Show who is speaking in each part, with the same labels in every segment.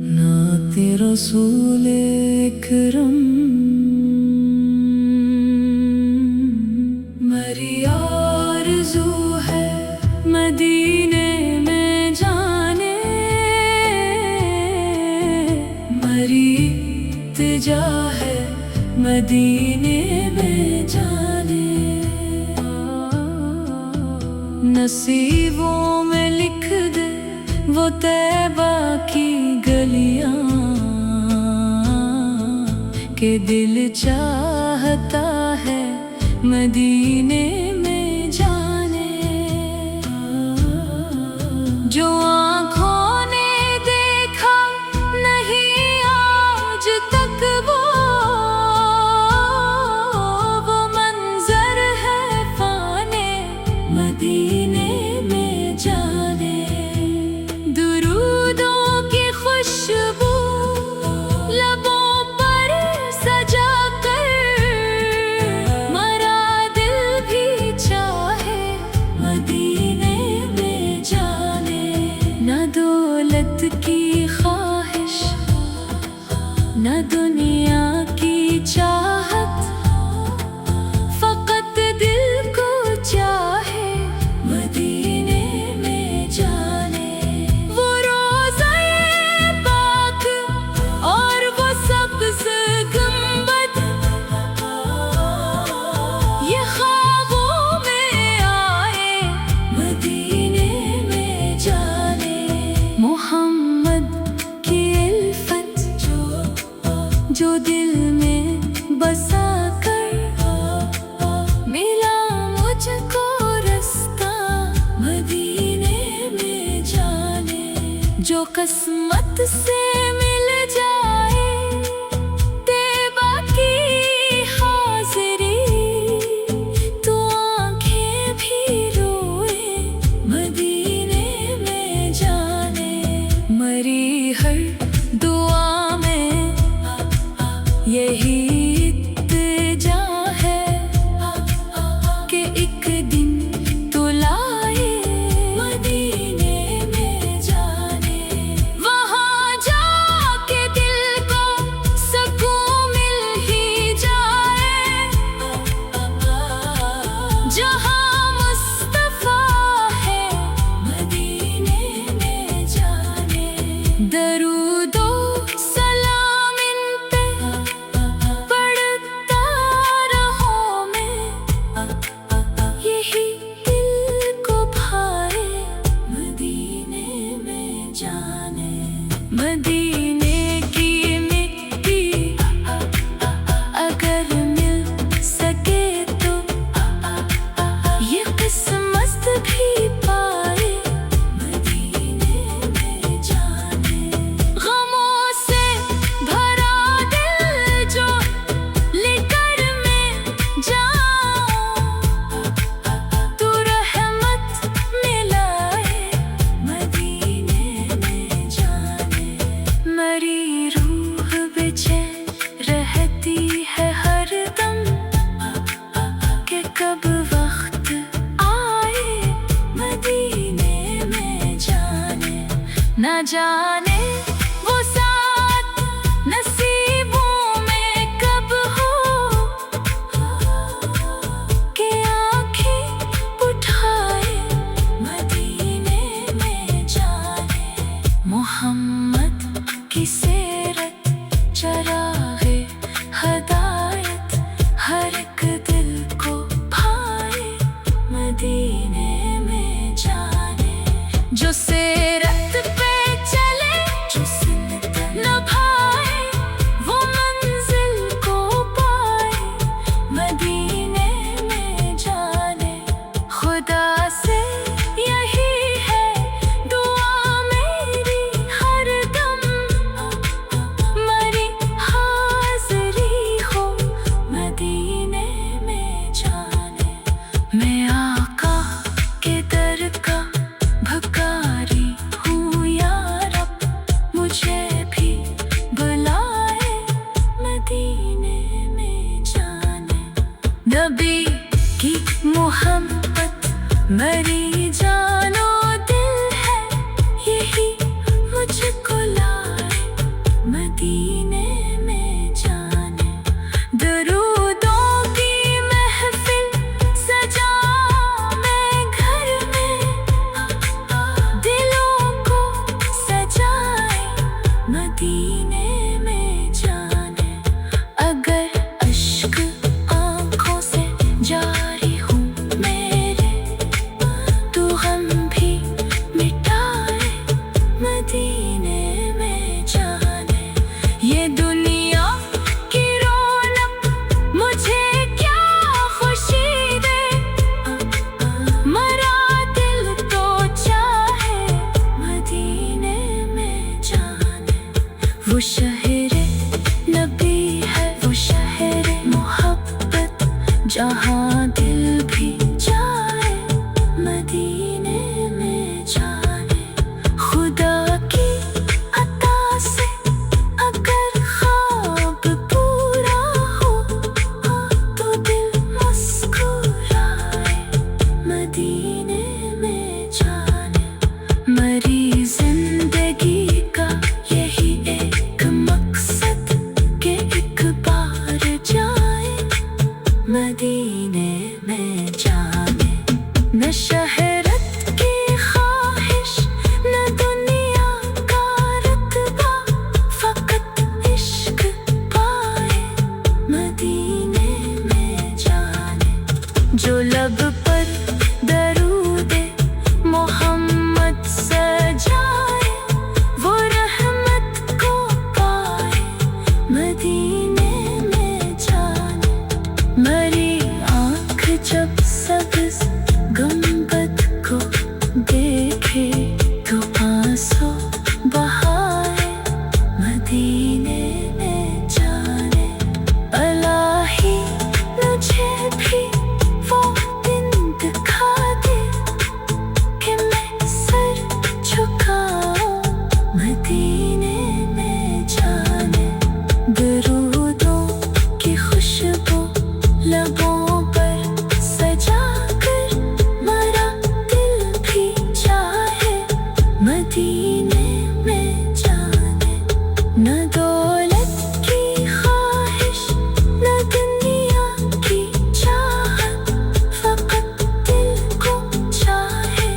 Speaker 1: नाते रसूल इकरम मेरी आरज़ू है मदीने में जाने, मेरी इल्तिजा है मदीने में जाने। नसीबों में लिख दे वो तैबा की गलियां के दिल चाहता है मदीने में जाने। जो आँखों ने देखा नहीं आज तक वो मंजर है फाने मदीने में जाने। दुरूदों की खुशबू लबों पर सजा कर मरा दिल भी चाहे मदीने में जाने। न दौलत की ख्वाहिश न दुनिया की चाहत, फकत दिल को चाहे मदीने में जाने। वो रोज़ा-ए पाक और वो सब्ज़ गुंबद ये ख्वाबों में आए मदीने में जाने। मोहम्मद की इल्फत जो दिल में बसा कर मिला मुझको रास्ता मदीने में जाने। जो किस्मत से मिल जाए तैबा की हाज़िरी, तो आँखें भी रोए मदीने में जाने। मरी हर दुआ में यही इल्तिजा है कि एक दिन तो लाए मदीने में जाने। वहाँ जाके दिल को सुकून मिल ही जाए, जहाँ मुस्तफा है मदीने में जाने। दरूदो सलाम इन पे पढ़ता रहूं मैं, यही दिल को भाए मदीने में जाने। मदीने की मिट्टी अगर मिल सके तो ये किस्मत भी पाए मदीने में जाने। गमों से भरा दिल जो लेकर मैं जाऊं, तू रहमत मिलाए मदीने में जाने। मेरी रूह बेचैन रहती है हर दम कि कब वक्त आए मदीने में जाने। न जाने वो साथ नसीबों में कब हो कि आँखें उठाए मदीने में जाने। मोहम्मद की सीरत चरागे हदायत हर एक दिल को भाए मदीने में जाने। जो सीरत पे चले जो सुन्नत निभाए वो मंजिल को पाए मदीने में जाने। खुदा से यही है दुआ मेरी हर दम, मेरी हाज़िरी हो मदीने में जाने। मैं आका के दर का भिखारी मरी जानो दिल है यही मुझको लाए मदीने में जाने। दरूदों की महफिल सजा मैं घर में, दिलों को सजाए मदीने में जाने। अगर अश्क आँखों से जारी हूँ मेरे, तो गम भी मिटाए मदीने में जाने। ये दुनिया की रौनक मुझे क्या खुशी दे, मरा दिल तो चाहे मदीने में जाने। वो शहरे नबी है, वो शहरे मोहब्बत, जहाँ दिल भी जाए मदीने में जाने। खुदा की अता से अगर ख्वाब पूरा हो, तो दिल मुस्कुराए मदीने में जाने। मरी जिंदगी का यही एक मकसद कि एक बार जाए मदीने में जाने। न शहरत की ख्वाहिश, न दुनिया का रुतबा, फकत इश्क पाए मदीने में जाने। जो लब पर दरूदे मोहम्मद सजाए, वो रहमत को पाए मदीने में जाने। मरी आँख जब सब्ज़ गुंबद को देखे, तो आंसू बहाए मदीने में जाने। अलाही मुझे भी वो दिन दिखा दे, कि मैं सर झुकाऊं मदीने में जाने। दरूदों की खुशबू लबों पर सजा कर, मरा दिल भी चाहे मदीने में जाने। न दौलत की ख्वाहिश, न दुनिया की चाहत, फकत दिल को चाहे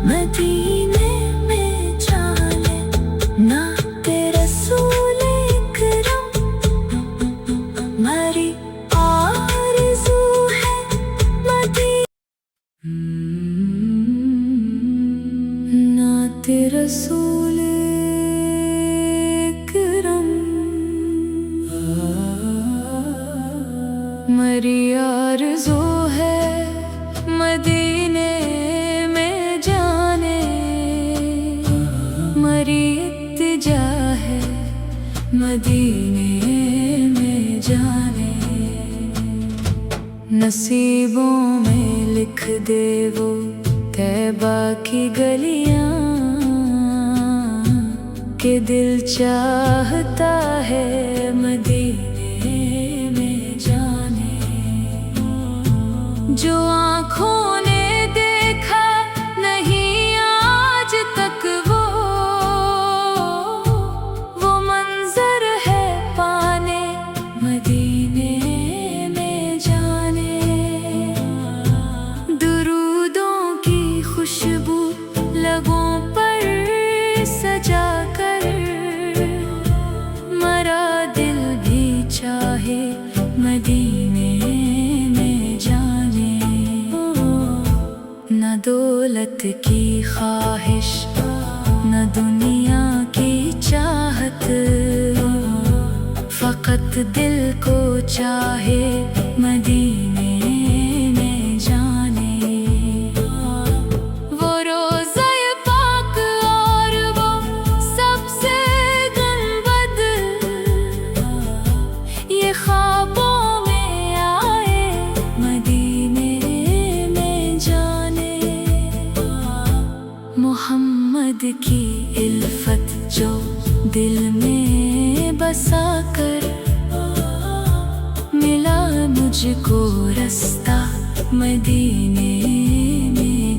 Speaker 1: मदीने में जाने। ना तेरा रसूल इकरम मरी आरज़ू है मदीने। नात रसूल इकरम मरी आरज़ू है मदीने में जाने। मरी इत्तिजा है मदीने में जाने। नसीबों में लिख दे वो तैबा की गलियां, के दिल चाहता है मदीने में जाने। जो आँखों ने देखा नहीं आज तक वो मंजर है पाने मदीने में जाने। दुरूदों की खुशबू लबों पर सजा कर, मरा दिल भी चाहे मदीने में जाने। न दौलत की ख्वाहिश, न दुनिया की चाहत, फकत दिल को चाहे मदीने में जाने। वो रोज़ा पाक और वो सबसे गुंबद, ये ख्वाबों में आए मदीने में जाने। मोहम्मद की इल्फत जो दिल में बसा कर, मिला मुझको रास्ता मदीने में।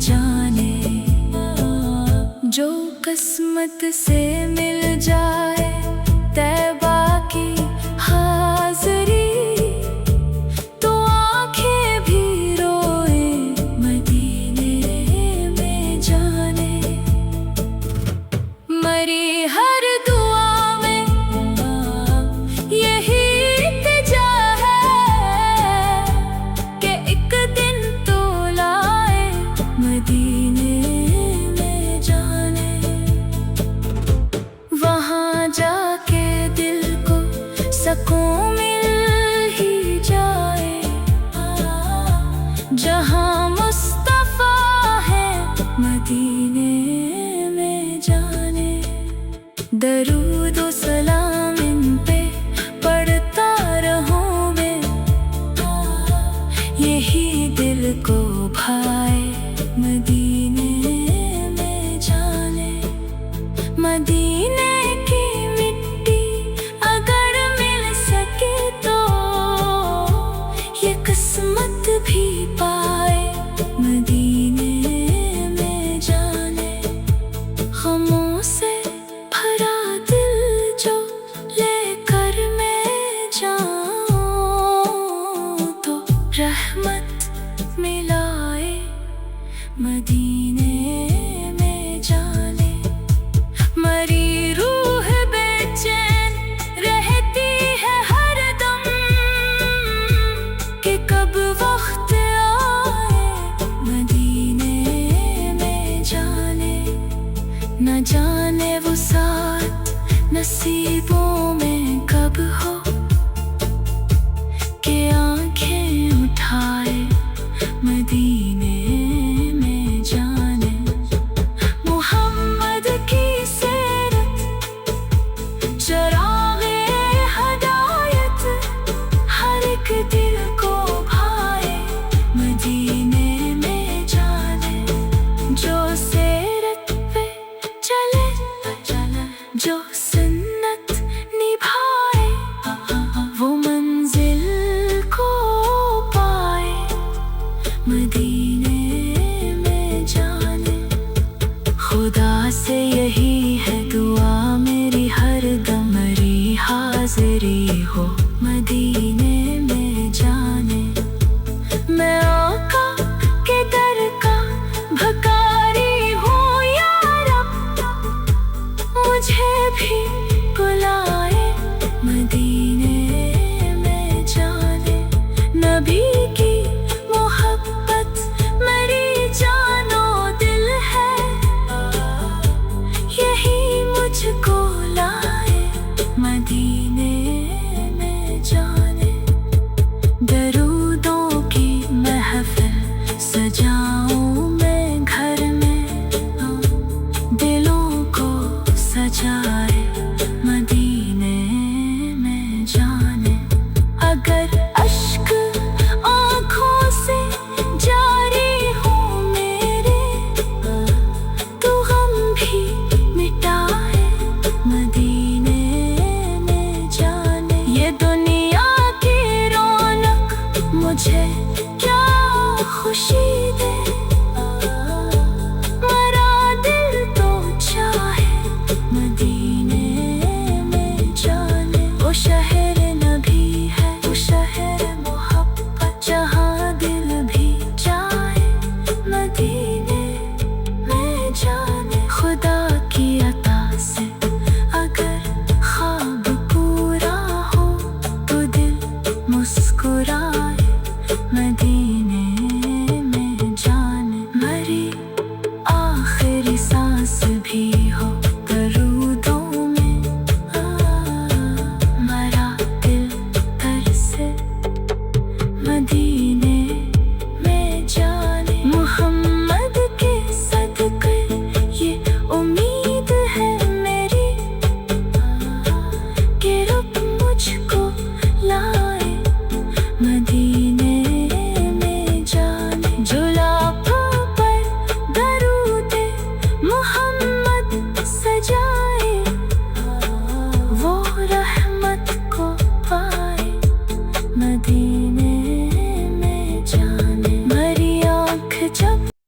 Speaker 1: से मिल जाए तैबा की हाज़री, तो आंखें भी रोए मदीने में जाने। मरी हर दुआ में यही इल्तिजा है कि एक दिन तो लाए मदीने में जाने। वहाँ जाके दिल को सुकून मिल ही जाए, जहाँ मुस्तफा है मदीने में जाने। दरूद व सलाम इन पे पढ़ता रहूं मैं, यही दिल को भाए मदीने में जाने। मदीने की मिट्टी अगर मिल सके तो ये किस्मत भी पाए मदीने में जाने। गमों से भरा दिल जो लेकर मैं जाऊं, तो रहमत मिलाए मदीने में जाने। मरी रूह बेचैन रहती है हर दम कि कब वक्त आए मदीने में जाने। न जाने वो साथ नसीबों में कब हो कि आंखें उठाए मदीने में जाने। मोहम्मद की सीरत चरागे हदायत हर एक दिल को भाए मदीने में जाने। जो